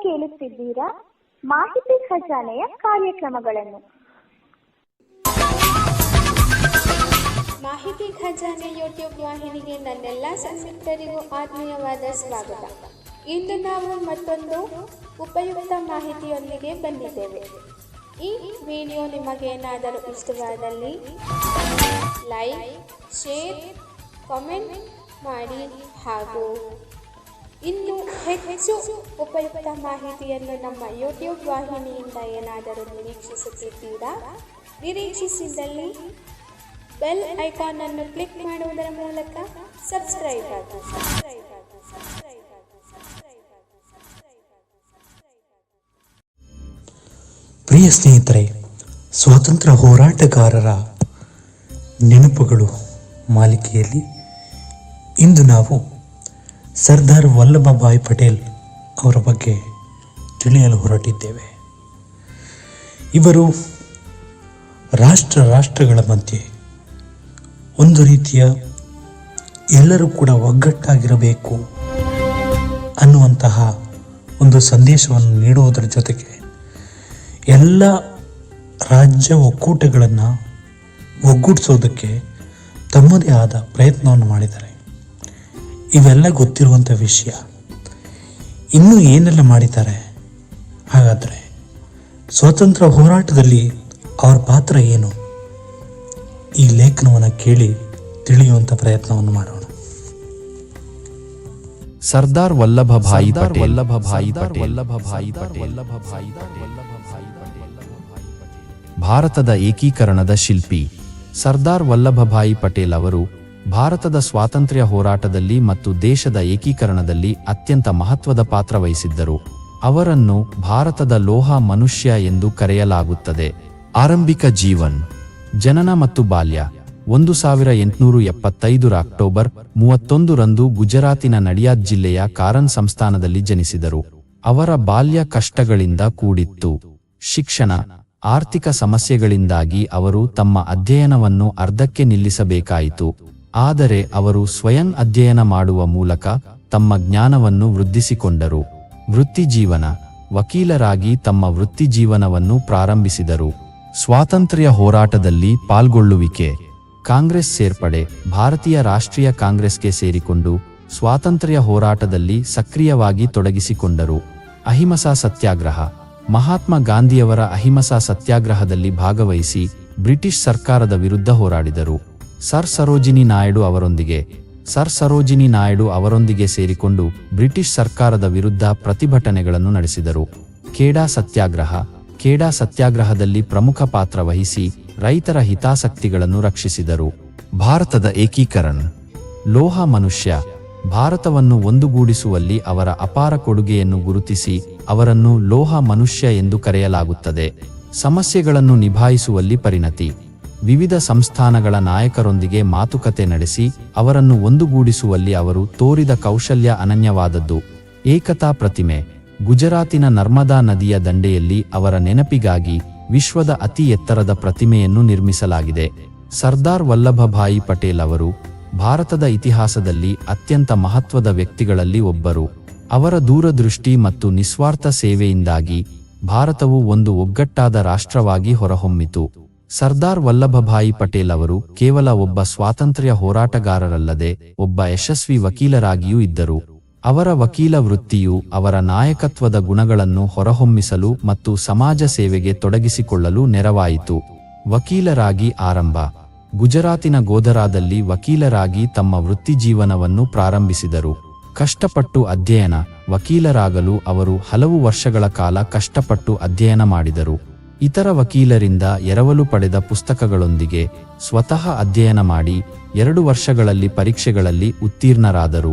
ಕೇಳುತ್ತಿದ್ದೀರಾ ಮಾಹಿತಿ ಖಜಾನೆಯ ಕಾರ್ಯಕ್ರಮಗಳನ್ನು. ಮಾಹಿತಿ ಖಜಾನೆ ಯೂಟ್ಯೂಬ್ ವಾಹಿನಿಗೆ ನನ್ನೆಲ್ಲ ಸಂಯುಕ್ತರಿಗೂ ಆತ್ಮೀಯವಾದ ಸ್ವಾಗತ. ಇಂದು ನಾವು ಮತ್ತೊಂದು ಉಪಯುಕ್ತ ಮಾಹಿತಿಯೊಂದಿಗೆ ಬಂದಿದ್ದೇವೆ. ಈ ವಿಡಿಯೋ ನಿಮಗೇನಾದರೂ ಇಷ್ಟವಾದಲ್ಲಿ ಲೈಕ್, ಶೇರ್, ಕಾಮೆಂಟ್ ಮಾಡಿ ಹಾಗೂ ಇನ್ನು ಹೆಚ್ಚು ಉಪಯುಕ್ತ ಮಾಹಿತಿಯನ್ನು ನಮ್ಮ ಯೂಟ್ಯೂಬ್ ವಾಹಿನಿಯಿಂದ ಏನಾದರೂ ನಿರೀಕ್ಷಿಸುತ್ತಿದ್ದೀರಾ? ನಿರೀಕ್ಷಿಸಿದಲ್ಲಿ ಬೆಲ್ ಐಕಾನ್ ಅನ್ನು ಕ್ಲಿಕ್ ಮಾಡುವುದರ ಮೂಲಕ ಸಬ್ಸ್ಕ್ರೈಬ್ ಆಗಿ. ಪ್ರಿಯ ಸ್ನೇಹಿತರೆ, ಸ್ವಾತಂತ್ರ್ಯ ಹೋರಾಟಗಾರರ ನೆನಪುಗಳು ಮಾಲಿಕೆಯಲ್ಲಿ ಇಂದು ನಾವು ಸರ್ದಾರ್ ವಲ್ಲಭಭಾಯಿ ಪಟೇಲ್ ಅವರ ಬಗ್ಗೆ ತಿಳಿಯಲು ಹೊರಟಿದ್ದೇವೆ. ಇವರು ರಾಷ್ಟ್ರಗಳ ಮಧ್ಯೆ ಒಂದು ರೀತಿಯ ಎಲ್ಲರೂ ಕೂಡ ಒಗ್ಗಟ್ಟಾಗಿರಬೇಕು ಅನ್ನುವಂತಹ ಒಂದು ಸಂದೇಶವನ್ನು ನೀಡುವುದರ ಜೊತೆಗೆ ಎಲ್ಲ ರಾಜ್ಯ ಒಕ್ಕೂಟಗಳನ್ನು ಒಗ್ಗೂಡಿಸೋದಕ್ಕೆ ತಮ್ಮದೇ ಆದ ಪ್ರಯತ್ನವನ್ನು ಮಾಡಿದ್ದಾರೆ. ಇವೆಲ್ಲ ಗೊತ್ತಿರುವಂಥ ವಿಷಯ. ಇನ್ನೂ ಏನೆಲ್ಲ ಮಾಡಿದ್ದಾರೆ? ಹಾಗಾದರೆ ಸ್ವಾತಂತ್ರ್ಯ ಹೋರಾಟದಲ್ಲಿ ಅವರ ಪಾತ್ರ ಏನು? ಈ ಲೇಖನವನ್ನು ಕೇಳಿ ತಿಳಿಯುವಂಥ ಪ್ರಯತ್ನವನ್ನು ಮಾಡೋಣ. ಸರ್ದಾರ್ ವಲ್ಲಭಭಾಯಿ ಪಟೇಲ್ ಭಾರತದ ಏಕೀಕರಣದ ಶಿಲ್ಪಿ. ಸರ್ದಾರ್ ವಲ್ಲಭಭಾಯಿ ಪಟೇಲ್ ಅವರು ಭಾರತದ ಸ್ವಾತಂತ್ರ್ಯ ಹೋರಾಟದಲ್ಲಿ ಮತ್ತು ದೇಶದ ಏಕೀಕರಣದಲ್ಲಿ ಅತ್ಯಂತ ಮಹತ್ವದ ಪಾತ್ರ ವಹಿಸಿದ್ದರು. ಅವರನ್ನು ಭಾರತದ ಲೋಹ ಮನುಷ್ಯ ಎಂದು ಕರೆಯಲಾಗುತ್ತದೆ. ಆರಂಭಿಕ ಜೀವನ್. ಜನನ ಮತ್ತು ಬಾಲ್ಯ. 1875 ಅಕ್ಟೋಬರ್ 31 ಗುಜರಾತಿನ ನಡಿಯಾದ್ ಜಿಲ್ಲೆಯ ಕಾರನ್ ಸಂಸ್ಥಾನದಲ್ಲಿ ಜನಿಸಿದರು. ಅವರ ಬಾಲ್ಯ ಕಷ್ಟಗಳಿಂದ ಕೂಡಿತ್ತು. ಶಿಕ್ಷಣ. ಆರ್ಥಿಕ ಸಮಸ್ಯೆಗಳಿಂದಾಗಿ ಅವರು ತಮ್ಮ ಅಧ್ಯಯನವನ್ನು ಅರ್ಧಕ್ಕೆ ನಿಲ್ಲಿಸಬೇಕಾಯಿತು. ಆದರೆ ಅವರು ಸ್ವಯಂ ಅಧ್ಯಯನ ಮಾಡುವ ಮೂಲಕ ತಮ್ಮ ಜ್ಞಾನವನ್ನು ವೃದ್ಧಿಸಿಕೊಂಡರು. ವೃತ್ತಿಜೀವನ. ವಕೀಲರಾಗಿ ತಮ್ಮ ವೃತ್ತಿಜೀವನವನ್ನು ಪ್ರಾರಂಭಿಸಿದರು. ಸ್ವಾತಂತ್ರ್ಯ ಹೋರಾಟದಲ್ಲಿ ಪಾಲ್ಗೊಳ್ಳುವಿಕೆ. ಕಾಂಗ್ರೆಸ್ ಸೇರ್ಪಡೆ. ಭಾರತೀಯ ರಾಷ್ಟ್ರೀಯ ಕಾಂಗ್ರೆಸ್ಗೆ ಸೇರಿಕೊಂಡು ಸ್ವಾತಂತ್ರ್ಯ ಹೋರಾಟದಲ್ಲಿ ಸಕ್ರಿಯವಾಗಿ ತೊಡಗಿಸಿಕೊಂಡರು. ಅಹಿಂಸಾ ಸತ್ಯಾಗ್ರಹ. ಮಹಾತ್ಮ ಗಾಂಧಿಯವರ ಅಹಿಂಸಾ ಸತ್ಯಾಗ್ರಹದಲ್ಲಿ ಭಾಗವಹಿಸಿ ಬ್ರಿಟಿಷ್ ಸರ್ಕಾರದ ವಿರುದ್ಧ ಹೋರಾಡಿದರು. ಸರ್ ಸರೋಜಿನಿ ನಾಯ್ಡು ಅವರೊಂದಿಗೆ ಸೇರಿಕೊಂಡು ಬ್ರಿಟಿಷ್ ಸರ್ಕಾರದ ವಿರುದ್ಧ ಪ್ರತಿಭಟನೆಗಳನ್ನು ನಡೆಸಿದರು. ಖೇಡಾ ಸತ್ಯಾಗ್ರಹ. ಖೇಡಾ ಸತ್ಯಾಗ್ರಹದಲ್ಲಿ ಪ್ರಮುಖ ಪಾತ್ರ ವಹಿಸಿ ರೈತರ ಹಿತಾಸಕ್ತಿಗಳನ್ನು ರಕ್ಷಿಸಿದರು. ಭಾರತದ ಏಕೀಕರಣ. ಲೋಹ ಮನುಷ್ಯ. ಭಾರತವನ್ನು ಒಂದುಗೂಡಿಸುವಲ್ಲಿ ಅವರ ಅಪಾರ ಕೊಡುಗೆಯನ್ನು ಗುರುತಿಸಿ ಅವರನ್ನು ಲೋಹ ಮನುಷ್ಯ ಎಂದು ಕರೆಯಲಾಗುತ್ತದೆ. ಸಮಸ್ಯೆಗಳನ್ನು ನಿಭಾಯಿಸುವಲ್ಲಿ ಪರಿಣತಿ. ವಿವಿಧ ಸಂಸ್ಥಾನಗಳ ನಾಯಕರೊಂದಿಗೆ ಮಾತುಕತೆ ನಡೆಸಿ ಅವರನ್ನು ಒಂದುಗೂಡಿಸುವಲ್ಲಿ ಅವರು ತೋರಿದ ಕೌಶಲ್ಯ ಅನನ್ಯವಾದದ್ದು. ಏಕತಾ ಪ್ರತಿಮೆ. ಗುಜರಾತಿನ ನರ್ಮದಾ ನದಿಯ ದಂಡೆಯಲ್ಲಿ ಅವರ ನೆನಪಿಗಾಗಿ ವಿಶ್ವದ ಅತಿ ಎತ್ತರದ ಪ್ರತಿಮೆಯನ್ನು ನಿರ್ಮಿಸಲಾಗಿದೆ. ಸರ್ದಾರ್ ವಲ್ಲಭಭಾಯಿ ಪಟೇಲ್ ಅವರು ಭಾರತದ ಇತಿಹಾಸದಲ್ಲಿ ಅತ್ಯಂತ ಮಹತ್ವದ ವ್ಯಕ್ತಿಗಳಲ್ಲಿ ಒಬ್ಬರು. ಅವರ ದೂರದೃಷ್ಟಿ ಮತ್ತು ನಿಸ್ವಾರ್ಥ ಸೇವೆಯಿಂದಾಗಿ ಭಾರತವು ಒಂದು ಒಗ್ಗಟ್ಟಾದ ರಾಷ್ಟ್ರವಾಗಿ ಹೊರಹೊಮ್ಮಿತು. ಸರ್ದಾರ್ ವಲ್ಲಭಭಾಯಿ ಪಟೇಲ್ ಅವರು ಕೇವಲ ಒಬ್ಬ ಸ್ವಾತಂತ್ರ್ಯ ಹೋರಾಟಗಾರರಲ್ಲದೆ ಒಬ್ಬ ಯಶಸ್ವಿ ವಕೀಲರಾಗಿಯೂ ಇದ್ದರು. ಅವರ ವಕೀಲ ವೃತ್ತಿಯು ಅವರ ನಾಯಕತ್ವದ ಗುಣಗಳನ್ನು ಹೊರಹೊಮ್ಮಿಸಲು ಮತ್ತು ಸಮಾಜ ಸೇವೆಗೆ ತೊಡಗಿಸಿಕೊಳ್ಳಲು ನೆರವಾಯಿತು. ವಕೀಲರಾಗಿ ಆರಂಭ. ಗುಜರಾತಿನ ಗೋಧರಾದಲ್ಲಿ ವಕೀಲರಾಗಿ ತಮ್ಮ ವೃತ್ತಿಜೀವನವನ್ನು ಪ್ರಾರಂಭಿಸಿದರು. ಕಷ್ಟಪಟ್ಟು ಅಧ್ಯಯನ. ವಕೀಲರಾಗಲು ಅವರು ಹಲವು ವರ್ಷಗಳ ಕಾಲ ಕಷ್ಟಪಟ್ಟು ಅಧ್ಯಯನ ಮಾಡಿದರು. ಇತರ ವಕೀಲರಿಂದ ಎರವಲು ಪಡೆದ ಪುಸ್ತಕಗಳೊಂದಿಗೆ ಸ್ವತಃ ಅಧ್ಯಯನ ಮಾಡಿ 2 ವರ್ಷಗಳಲ್ಲಿ ಪರೀಕ್ಷೆಗಳಲ್ಲಿ ಉತ್ತೀರ್ಣರಾದರು.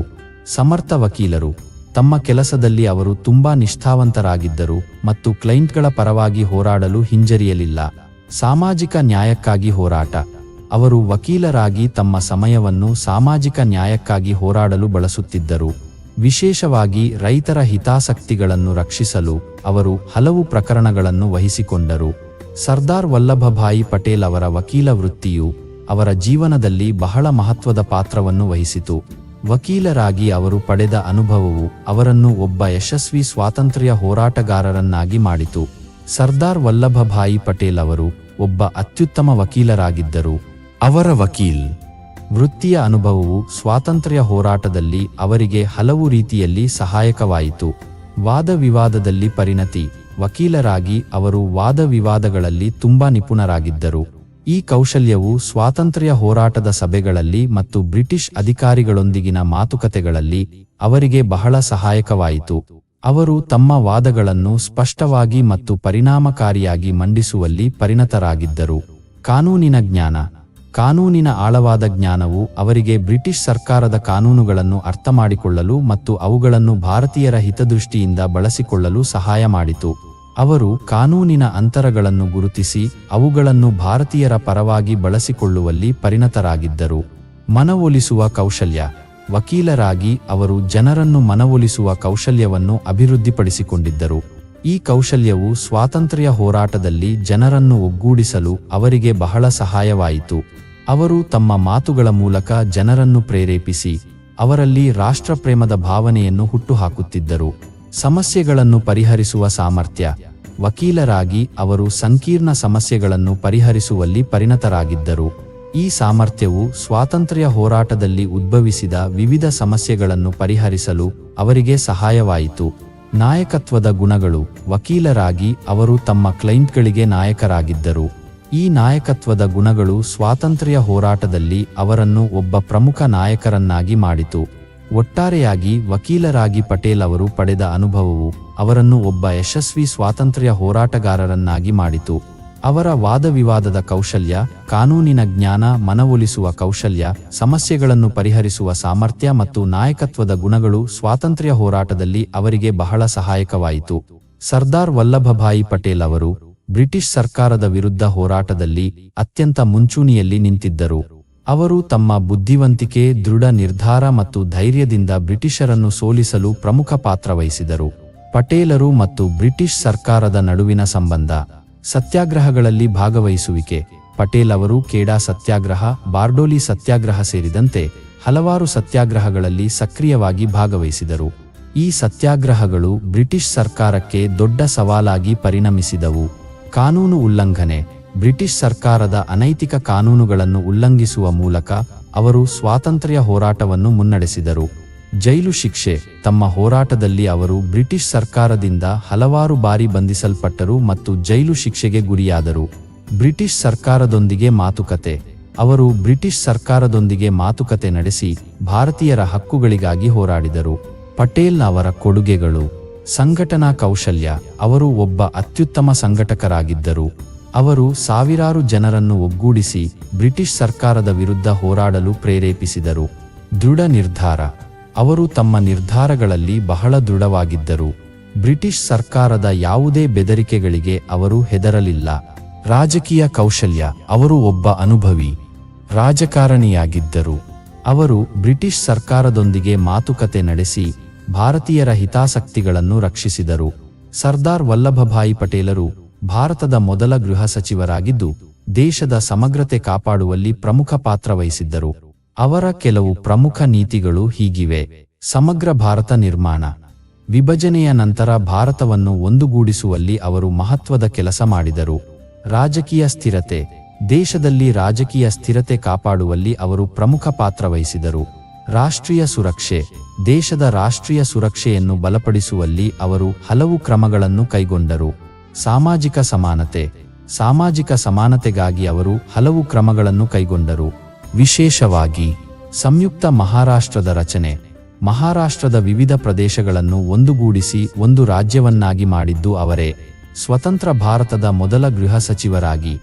ಸಮರ್ಥ ವಕೀಲರು. ತಮ್ಮ ಕೆಲಸದಲ್ಲಿ ಅವರು ತುಂಬಾ ನಿಷ್ಠಾವಂತರಾಗಿದ್ದರು ಮತ್ತು ಕ್ಲೈಂಟ್ಗಳ ಪರವಾಗಿ ಹೋರಾಡಲು ಹಿಂಜರಿಯಲಿಲ್ಲ. ಸಾಮಾಜಿಕ ನ್ಯಾಯಕ್ಕಾಗಿ ಹೋರಾಟ. ಅವರು ವಕೀಲರಾಗಿ ತಮ್ಮ ಸಮಯವನ್ನು ಸಾಮಾಜಿಕ ನ್ಯಾಯಕ್ಕಾಗಿ ಹೋರಾಡಲು ಬಳಸುತ್ತಿದ್ದರು. ವಿಶೇಷವಾಗಿ ರೈತರ ಹಿತಾಸಕ್ತಿಗಳನ್ನು ರಕ್ಷಿಸಲು ಅವರು ಹಲವು ಪ್ರಕರಣಗಳನ್ನು ವಹಿಸಿಕೊಂಡರು. ಸರ್ದಾರ್ ವಲ್ಲಭಭಾಯಿ ಪಟೇಲ್ ಅವರ ವಕೀಲ ವೃತ್ತಿಯು ಅವರ ಜೀವನದಲ್ಲಿ ಬಹಳ ಮಹತ್ವದ ಪಾತ್ರವನ್ನು ವಹಿಸಿತು. ವಕೀಲರಾಗಿ ಅವರು ಪಡೆದ ಅನುಭವವು ಅವರನ್ನು ಒಬ್ಬ ಯಶಸ್ವಿ ಸ್ವಾತಂತ್ರ್ಯ ಹೋರಾಟಗಾರರನ್ನಾಗಿ ಮಾಡಿತು. ಸರ್ದಾರ್ ವಲ್ಲಭಭಾಯಿ ಪಟೇಲ್ ಅವರು ಒಬ್ಬ ಅತ್ಯುತ್ತಮ ವಕೀಲರಾಗಿದ್ದರು. ಅವರ ವಕೀಲ್ ವೃತ್ತಿಯ ಅನುಭವವು ಸ್ವಾತಂತ್ರ್ಯ ಹೋರಾಟದಲ್ಲಿ ಅವರಿಗೆ ಹಲವು ರೀತಿಯಲ್ಲಿ ಸಹಾಯಕವಾಯಿತು. ವಾದ ವಿವಾದದಲ್ಲಿ ಪರಿಣತಿ. ವಕೀಲರಾಗಿ ಅವರು ವಾದ ವಿವಾದಗಳಲ್ಲಿ ತುಂಬಾ ನಿಪುಣರಾಗಿದ್ದರು. ಈ ಕೌಶಲ್ಯವು ಸ್ವಾತಂತ್ರ್ಯ ಹೋರಾಟದ ಸಭೆಗಳಲ್ಲಿ ಮತ್ತು ಬ್ರಿಟಿಷ್ ಅಧಿಕಾರಿಗಳೊಂದಿಗಿನ ಮಾತುಕತೆಗಳಲ್ಲಿ ಅವರಿಗೆ ಬಹಳ ಸಹಾಯಕವಾಯಿತು. ಅವರು ತಮ್ಮ ವಾದಗಳನ್ನು ಸ್ಪಷ್ಟವಾಗಿ ಮತ್ತು ಪರಿಣಾಮಕಾರಿಯಾಗಿ ಮಂಡಿಸುವಲ್ಲಿ ಪರಿಣತರಾಗಿದ್ದರು. ಕಾನೂನಿನ ಜ್ಞಾನ. ಕಾನೂನಿನ ಆಳವಾದ ಜ್ಞಾನವು ಅವರಿಗೆ ಬ್ರಿಟಿಷ್ ಸರ್ಕಾರದ ಕಾನೂನುಗಳನ್ನು ಅರ್ಥಮಾಡಿಕೊಳ್ಳಲು ಮತ್ತು ಅವುಗಳನ್ನು ಭಾರತೀಯರ ಹಿತದೃಷ್ಟಿಯಿಂದ ಬಳಸಿಕೊಳ್ಳಲು ಸಹಾಯ ಮಾಡಿತು. ಅವರು ಕಾನೂನಿನ ಅಂತರಗಳನ್ನು ಗುರುತಿಸಿ ಅವುಗಳನ್ನು ಭಾರತೀಯರ ಪರವಾಗಿ ಬಳಸಿಕೊಳ್ಳುವಲ್ಲಿ ಪರಿಣತರಾಗಿದ್ದರು. ಮನವೊಲಿಸುವ ಕೌಶಲ್ಯ. ವಕೀಲರಾಗಿ ಅವರು ಜನರನ್ನು ಮನವೊಲಿಸುವ ಕೌಶಲ್ಯವನ್ನು ಅಭಿವೃದ್ಧಿಪಡಿಸಿಕೊಂಡಿದ್ದರು. ಈ ಕೌಶಲ್ಯವು ಸ್ವಾತಂತ್ರ್ಯ ಹೋರಾಟದಲ್ಲಿ ಜನರನ್ನು ಒಗ್ಗೂಡಿಸಲು ಅವರಿಗೆ ಬಹಳ ಸಹಾಯವಾಯಿತು. ಅವರು ತಮ್ಮ ಮಾತುಗಳ ಮೂಲಕ ಜನರನ್ನು ಪ್ರೇರೇಪಿಸಿ ಅವರಲ್ಲಿ ರಾಷ್ಟ್ರಪ್ರೇಮದ ಭಾವನೆಯನ್ನು ಹುಟ್ಟುಹಾಕುತ್ತಿದ್ದರು. ಸಮಸ್ಯೆಗಳನ್ನು ಪರಿಹರಿಸುವ ಸಾಮರ್ಥ್ಯ. ವಕೀಲರಾಗಿ ಅವರು ಸಂಕೀರ್ಣ ಸಮಸ್ಯೆಗಳನ್ನು ಪರಿಹರಿಸುವಲ್ಲಿ ಪರಿಣತರಾಗಿದ್ದರು. ಈ ಸಾಮರ್ಥ್ಯವು ಸ್ವಾತಂತ್ರ್ಯ ಹೋರಾಟದಲ್ಲಿ ಉದ್ಭವಿಸಿದ ವಿವಿಧ ಸಮಸ್ಯೆಗಳನ್ನು ಪರಿಹರಿಸಲು ಅವರಿಗೆ ಸಹಾಯವಾಯಿತು. ನಾಯಕತ್ವದ ಗುಣಗಳು. ವಕೀಲರಾಗಿ ಅವರು ತಮ್ಮ ಕ್ಲೈಂಟ್ಗಳಿಗೆ ನಾಯಕರಾಗಿದ್ದರು. ಈ ನಾಯಕತ್ವದ ಗುಣಗಳು ಸ್ವಾತಂತ್ರ್ಯ ಹೋರಾಟದಲ್ಲಿ ಅವರನ್ನು ಒಬ್ಬ ಪ್ರಮುಖ ನಾಯಕರನ್ನಾಗಿ ಮಾಡಿತು. ಒಟ್ಟಾರೆಯಾಗಿ ವಕೀಲರಾಗಿ ಪಟೇಲ್ ಅವರು ಪಡೆದ ಅನುಭವವು ಅವರನ್ನು ಒಬ್ಬ ಯಶಸ್ವಿ ಸ್ವಾತಂತ್ರ್ಯ ಹೋರಾಟಗಾರರನ್ನಾಗಿ ಮಾಡಿತು. ಅವರ ವಾದವಿವಾದದ ಕೌಶಲ್ಯ, ಕಾನೂನಿನ ಜ್ಞಾನ, ಮನವೊಲಿಸುವ ಕೌಶಲ್ಯ, ಸಮಸ್ಯೆಗಳನ್ನು ಪರಿಹರಿಸುವ ಸಾಮರ್ಥ್ಯ ಮತ್ತು ನಾಯಕತ್ವದ ಗುಣಗಳು ಸ್ವಾತಂತ್ರ್ಯ ಹೋರಾಟದಲ್ಲಿ ಅವರಿಗೆ ಬಹಳ ಸಹಾಯಕವಾಯಿತು. ಸರ್ದಾರ್ ವಲ್ಲಭಭಾಯಿ ಪಟೇಲ್ ಅವರು ಬ್ರಿಟಿಷ್ ಸರ್ಕಾರದ ವಿರುದ್ಧ ಹೋರಾಟದಲ್ಲಿ ಅತ್ಯಂತ ಮುಂಚೂಣಿಯಲ್ಲಿ ನಿಂತಿದ್ದರು. ಅವರು ತಮ್ಮ ಬುದ್ಧಿವಂತಿಕೆ, ದೃಢ ನಿರ್ಧಾರ ಮತ್ತು ಧೈರ್ಯದಿಂದ ಬ್ರಿಟಿಷರನ್ನು ಸೋಲಿಸಲು ಪ್ರಮುಖ ಪಾತ್ರ ವಹಿಸಿದರು. ಪಟೇಲರು ಮತ್ತು ಬ್ರಿಟಿಷ್ ಸರ್ಕಾರದ ನಡುವಿನ ಸಂಬಂಧ. ಸತ್ಯಾಗ್ರಹಗಳಲ್ಲಿ ಭಾಗವಹಿಸುವಿಕೆ. ಪಟೇಲ್ ಅವರು ಖೇಡಾ ಸತ್ಯಾಗ್ರಹ, ಬಾರ್ಡೋಲಿ ಸತ್ಯಾಗ್ರಹ ಸೇರಿದಂತೆ ಹಲವಾರು ಸತ್ಯಾಗ್ರಹಗಳಲ್ಲಿ ಸಕ್ರಿಯವಾಗಿ ಭಾಗವಹಿಸಿದರು. ಈ ಸತ್ಯಾಗ್ರಹಗಳು ಬ್ರಿಟಿಷ್ ಸರ್ಕಾರಕ್ಕೆ ದೊಡ್ಡ ಸವಾಲಾಗಿ ಪರಿಣಮಿಸಿದವು. ಕಾನೂನು ಉಲ್ಲಂಘನೆ. ಬ್ರಿಟಿಷ್ ಸರ್ಕಾರದ ಅನೈತಿಕ ಕಾನೂನುಗಳನ್ನು ಉಲ್ಲಂಘಿಸುವ ಮೂಲಕ ಅವರು ಸ್ವಾತಂತ್ರ್ಯ ಹೋರಾಟವನ್ನು ಮುನ್ನಡೆಸಿದರು. ಜೈಲು ಶಿಕ್ಷೆ. ತಮ್ಮ ಹೋರಾಟದಲ್ಲಿ ಅವರು ಬ್ರಿಟಿಷ್ ಸರ್ಕಾರದಿಂದ ಹಲವಾರು ಬಾರಿ ಬಂಧಿಸಲ್ಪಟ್ಟರು ಮತ್ತು ಜೈಲು ಶಿಕ್ಷೆಗೆ ಗುರಿಯಾದರು. ಬ್ರಿಟಿಷ್ ಸರ್ಕಾರದೊಂದಿಗೆ ಮಾತುಕತೆ. ಅವರು ಬ್ರಿಟಿಷ್ ಸರ್ಕಾರದೊಂದಿಗೆ ಮಾತುಕತೆ ನಡೆಸಿ ಭಾರತೀಯರ ಹಕ್ಕುಗಳಿಗಾಗಿ ಹೋರಾಡಿದರು. ಪಟೇಲ್ ಅವರ ಕೊಡುಗೆಗಳು. ಸಂಘಟನಾ ಕೌಶಲ್ಯ. ಅವರು ಒಬ್ಬ ಅತ್ಯುತ್ತಮ ಸಂಘಟಕರಾಗಿದ್ದರು. ಅವರು ಸಾವಿರಾರು ಜನರನ್ನು ಒಗ್ಗೂಡಿಸಿ ಬ್ರಿಟಿಷ್ ಸರ್ಕಾರದ ವಿರುದ್ಧ ಹೋರಾಡಲು ಪ್ರೇರೇಪಿಸಿದರು. ದೃಢ ನಿರ್ಧಾರ. ಅವರು ತಮ್ಮ ನಿರ್ಧಾರಗಳಲ್ಲಿ ಬಹಳ ದೃಢವಾಗಿದ್ದರು. ಬ್ರಿಟಿಷ್ ಸರ್ಕಾರದ ಯಾವುದೇ ಬೆದರಿಕೆಗಳಿಗೆ ಅವರು ಹೆದರಲಿಲ್ಲ. ರಾಜಕೀಯ ಕೌಶಲ್ಯ. ಅವರು ಒಬ್ಬ ಅನುಭವಿ ರಾಜಕಾರಣಿಯಾಗಿದ್ದರು. ಅವರು ಬ್ರಿಟಿಷ್ ಸರ್ಕಾರದೊಂದಿಗೆ ಮಾತುಕತೆ ನಡೆಸಿ ಭಾರತೀಯರ ಹಿತಾಸಕ್ತಿಗಳನ್ನು ರಕ್ಷಿಸಿದರು. ಸರ್ದಾರ್ ವಲ್ಲಭಭಾಯಿ ಪಟೇಲರು ಭಾರತದ ಮೊದಲ ಗೃಹ ಸಚಿವರಾಗಿದ್ದು ದೇಶದ ಸಮಗ್ರತೆ ಕಾಪಾಡುವಲ್ಲಿ ಪ್ರಮುಖ ಪಾತ್ರ ವಹಿಸಿದ್ದರು. ಅವರ ಕೆಲವು ಪ್ರಮುಖ ನೀತಿಗಳು ಹೀಗಿವೆ. ಸಮಗ್ರ ಭಾರತ ನಿರ್ಮಾಣ. ವಿಭಜನೆಯ ನಂತರ ಭಾರತವನ್ನು ಒಂದುಗೂಡಿಸುವಲ್ಲಿ ಅವರು ಮಹತ್ವದ ಕೆಲಸ ಮಾಡಿದರು. ರಾಜಕೀಯ ಸ್ಥಿರತೆ. ದೇಶದಲ್ಲಿ ರಾಜಕೀಯ ಸ್ಥಿರತೆ ಕಾಪಾಡುವಲ್ಲಿ ಅವರು ಪ್ರಮುಖ ಪಾತ್ರ ವಹಿಸಿದರು. ರಾಷ್ಟ್ರೀಯ ಸುರಕ್ಷೆ. ದೇಶದ ರಾಷ್ಟ್ರೀಯ ಸುರಕ್ಷೆಯನ್ನು ಬಲಪಡಿಸುವಲ್ಲಿ ಅವರು ಹಲವು ಕ್ರಮಗಳನ್ನು ಕೈಗೊಂಡರು. ಸಾಮಾಜಿಕ ಸಮಾನತೆ. ಸಾಮಾಜಿಕ ಸಮಾನತೆಗಾಗಿ ಅವರು ಹಲವು ಕ್ರಮಗಳನ್ನು ಕೈಗೊಂಡರು. ವಿಶೇಷವಾಗಿ ಸಂಯುಕ್ತ ಮಹಾರಾಷ್ಟ್ರದ ರಚನೆ. ಮಹಾರಾಷ್ಟ್ರದ ವಿವಿಧ ಪ್ರದೇಶಗಳನ್ನು ಒಂದುಗೂಡಿಸಿ ಒಂದು ರಾಜ್ಯವನ್ನಾಗಿ ಮಾಡಿದ್ದು ಅವರೇ. ಸ್ವತಂತ್ರ ಭಾರತದ ಮೊದಲ ಗೃಹ ಸಚಿವರಾಗಿ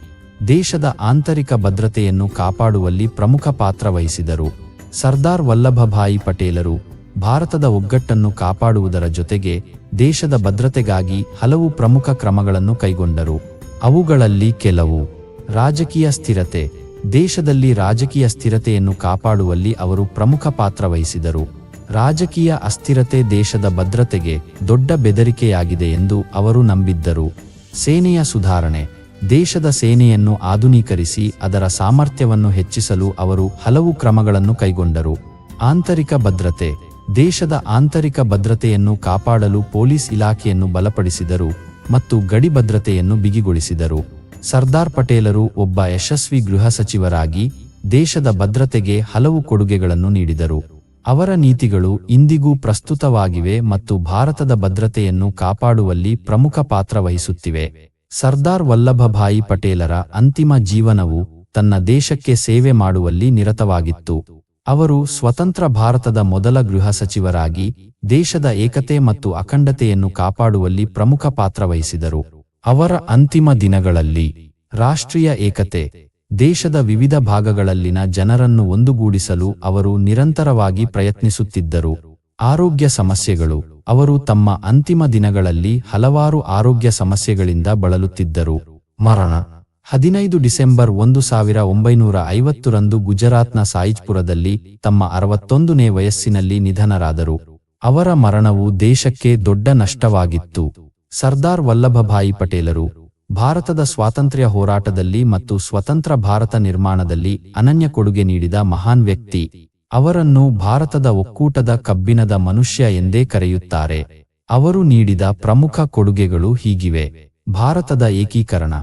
ದೇಶದ ಆಂತರಿಕ ಭದ್ರತೆಯನ್ನು ಕಾಪಾಡುವಲ್ಲಿ ಪ್ರಮುಖ ಪಾತ್ರ ವಹಿಸಿದರು. ಸರ್ದಾರ್ ವಲ್ಲಭಭಾಯಿ ಪಟೇಲರು ಭಾರತದ ಒಗ್ಗಟ್ಟನ್ನು ಕಾಪಾಡುವುದರ ಜೊತೆಗೆ ದೇಶದ ಭದ್ರತೆಗಾಗಿ ಹಲವು ಪ್ರಮುಖ ಕ್ರಮಗಳನ್ನು ಕೈಗೊಂಡರು. ಅವುಗಳಲ್ಲಿ ಕೆಲವು. ರಾಜಕೀಯ ಸ್ಥಿರತೆ. ದೇಶದಲ್ಲಿ ರಾಜಕೀಯ ಸ್ಥಿರತೆಯನ್ನು ಕಾಪಾಡುವಲ್ಲಿ ಅವರು ಪ್ರಮುಖ ಪಾತ್ರ ವಹಿಸಿದರು. ರಾಜಕೀಯ ಅಸ್ಥಿರತೆ ದೇಶದ ಭದ್ರತೆಗೆ ದೊಡ್ಡ ಬೆದರಿಕೆಯಾಗಿದೆ ಎಂದು ಅವರು ನಂಬಿದ್ದರು. ಸೇನೆಯ ಸುಧಾರಣೆ. ದೇಶದ ಸೇನೆಯನ್ನು ಆಧುನೀಕರಿಸಿ ಅದರ ಸಾಮರ್ಥ್ಯವನ್ನು ಹೆಚ್ಚಿಸಲು ಅವರು ಹಲವು ಕ್ರಮಗಳನ್ನು ಕೈಗೊಂಡರು. ಆಂತರಿಕ ಭದ್ರತೆ. ದೇಶದ ಆಂತರಿಕ ಭದ್ರತೆಯನ್ನು ಕಾಪಾಡಲು ಪೊಲೀಸ್ ಇಲಾಖೆಯನ್ನು ಬಲಪಡಿಸಿದರು ಮತ್ತು ಗಡಿ ಭದ್ರತೆಯನ್ನು ಬಿಗಿಗೊಳಿಸಿದರು. ಸರ್ದಾರ್ ಪಟೇಲರು ಒಬ್ಬ ಯಶಸ್ವಿ ಗೃಹ ಸಚಿವರಾಗಿ ದೇಶದ ಭದ್ರತೆಗೆ ಹಲವು ಕೊಡುಗೆಗಳನ್ನು ನೀಡಿದರು. ಅವರ ನೀತಿಗಳು ಇಂದಿಗೂ ಪ್ರಸ್ತುತವಾಗಿವೆ ಮತ್ತು ಭಾರತದ ಭದ್ರತೆಯನ್ನು ಕಾಪಾಡುವಲ್ಲಿ ಪ್ರಮುಖ ಪಾತ್ರ ವಹಿಸುತ್ತಿವೆ. ಸರ್ದಾರ್ ವಲ್ಲಭಭಾಯಿ ಪಟೇಲರ ಅಂತಿಮ ಜೀವನವು ತನ್ನ ದೇಶಕ್ಕೆ ಸೇವೆ ಮಾಡುವಲ್ಲಿ ನಿರತವಾಗಿತ್ತು. ಅವರು ಸ್ವತಂತ್ರ ಭಾರತದ ಮೊದಲ ಗೃಹ ಸಚಿವರಾಗಿ ದೇಶದ ಏಕತೆ ಮತ್ತು ಅಖಂಡತೆಯನ್ನು ಕಾಪಾಡುವಲ್ಲಿ ಪ್ರಮುಖ ಪಾತ್ರ ವಹಿಸಿದರು. ಅವರ ಅಂತಿಮ ದಿನಗಳಲ್ಲಿ ರಾಷ್ಟ್ರೀಯ ಏಕತೆ, ದೇಶದ ವಿವಿಧ ಭಾಗಗಳಲ್ಲಿನ ಜನರನ್ನು ಒಂದುಗೂಡಿಸಲು ಅವರು ನಿರಂತರವಾಗಿ ಪ್ರಯತ್ನಿಸುತ್ತಿದ್ದರು. ಆರೋಗ್ಯ ಸಮಸ್ಯೆಗಳು. ಅವರು ತಮ್ಮ ಅಂತಿಮ ದಿನಗಳಲ್ಲಿ ಹಲವಾರು ಆರೋಗ್ಯ ಸಮಸ್ಯೆಗಳಿಂದ ಬಳಲುತ್ತಿದ್ದರು. ಮರಣ 15 ಡಿಸೆಂಬರ್ 1950 ಗುಜರಾತ್ನ ಸಾಯಿಜ್ಪುರದಲ್ಲಿ ತಮ್ಮ 61ನೇ ವಯಸ್ಸಿನಲ್ಲಿ ನಿಧನರಾದರು. ಅವರ ಮರಣವು ದೇಶಕ್ಕೆ ದೊಡ್ಡ ನಷ್ಟವಾಗಿತ್ತು. ಸರ್ದಾರ್ ವಲ್ಲಭಭಾಯಿ ಪಟೇಲರು ಭಾರತದ ಸ್ವಾತಂತ್ರ್ಯ ಹೋರಾಟದಲ್ಲಿ ಮತ್ತು ಸ್ವತಂತ್ರ ಭಾರತ ನಿರ್ಮಾಣದಲ್ಲಿ ಅನನ್ಯ ಕೊಡುಗೆ ನೀಡಿದ ಮಹಾನ್ ವ್ಯಕ್ತಿ. ಅವರನ್ನು ಭಾರತದ ಒಕ್ಕೂಟದ ಕಬ್ಬಿಣದ ಮನುಷ್ಯ ಎಂದೇ ಕರೆಯುತ್ತಾರೆ. ಅವರು ನೀಡಿದ ಪ್ರಮುಖ ಕೊಡುಗೆಗಳು ಹೀಗಿವೆ. ಭಾರತದ ಏಕೀಕರಣ.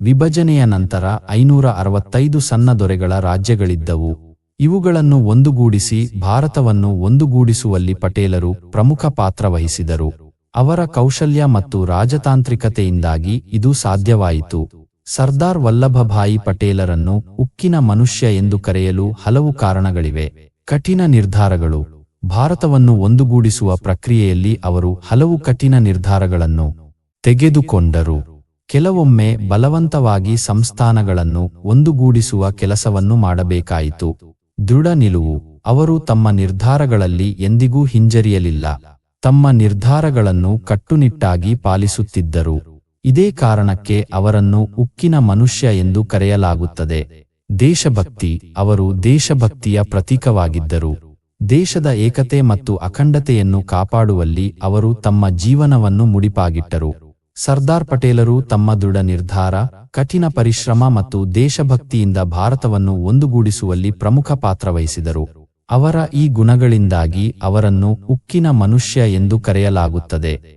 ವಿಭಜನೆಯ ನಂತರ 565 ಸಣ್ಣ ದೊರೆಗಳ ರಾಜ್ಯಗಳಿದ್ದವು. ಇವುಗಳನ್ನು ಒಂದುಗೂಡಿಸಿ ಭಾರತವನ್ನು ಒಂದುಗೂಡಿಸುವಲ್ಲಿ ಪಟೇಲರು ಪ್ರಮುಖ ಪಾತ್ರ ವಹಿಸಿದರು. ಅವರ ಕೌಶಲ್ಯ ಮತ್ತು ರಾಜತಾಂತ್ರಿಕತೆಯಿಂದಾಗಿ ಇದು ಸಾಧ್ಯವಾಯಿತು. ಸರ್ದಾರ್ ವಲ್ಲಭಭಾಯಿ ಪಟೇಲರನ್ನು ಉಕ್ಕಿನ ಮನುಷ್ಯ ಎಂದು ಕರೆಯಲು ಹಲವು ಕಾರಣಗಳಿವೆ. ಕಠಿಣ ನಿರ್ಧಾರಗಳು. ಭಾರತವನ್ನು ಒಂದುಗೂಡಿಸುವ ಪ್ರಕ್ರಿಯೆಯಲ್ಲಿ ಅವರು ಹಲವು ಕಠಿಣ ನಿರ್ಧಾರಗಳನ್ನು ತೆಗೆದುಕೊಂಡರು. ಕೆಲವೊಮ್ಮೆ ಬಲವಂತವಾಗಿ ಸಂಸ್ಥಾನಗಳನ್ನು ಒಂದುಗೂಡಿಸುವ ಕೆಲಸವನ್ನು ಮಾಡಬೇಕಾಯಿತು. ದೃಢ ನಿಲುವು. ಅವರು ತಮ್ಮ ನಿರ್ಧಾರಗಳಲ್ಲಿ ಎಂದಿಗೂ ಹಿಂಜರಿಯಲಿಲ್ಲ. ತಮ್ಮ ನಿರ್ಧಾರಗಳನ್ನು ಕಟ್ಟುನಿಟ್ಟಾಗಿ ಪಾಲಿಸುತ್ತಿದ್ದರು. ಇದೇ ಕಾರಣಕ್ಕೆ ಅವರನ್ನು ಉಕ್ಕಿನ ಮನುಷ್ಯ ಎಂದು ಕರೆಯಲಾಗುತ್ತದೆ. ದೇಶಭಕ್ತಿ. ಅವರು ದೇಶಭಕ್ತಿಯ ಪ್ರತೀಕವಾಗಿದ್ದರು. ದೇಶದ ಏಕತೆ ಮತ್ತು ಅಖಂಡತೆಯನ್ನು ಕಾಪಾಡುವಲ್ಲಿ ಅವರು ತಮ್ಮ ಜೀವನವನ್ನು ಮುಡಿಪಾಗಿಟ್ಟರು. ಸರ್ದಾರ್ ಪಟೇಲರು ತಮ್ಮ ದೃಢ ನಿರ್ಧಾರ, ಕಠಿಣ ಪರಿಶ್ರಮ ಮತ್ತು ದೇಶಭಕ್ತಿಯಿಂದ ಭಾರತವನ್ನು ಒಂದುಗೂಡಿಸುವಲ್ಲಿ ಪ್ರಮುಖ ಪಾತ್ರ ವಹಿಸಿದರು. ಅವರ ಈ ಗುಣಗಳಿಂದಾಗಿ ಅವರನ್ನು ಉಕ್ಕಿನ ಮನುಷ್ಯ ಎಂದು ಕರೆಯಲಾಗುತ್ತದೆ.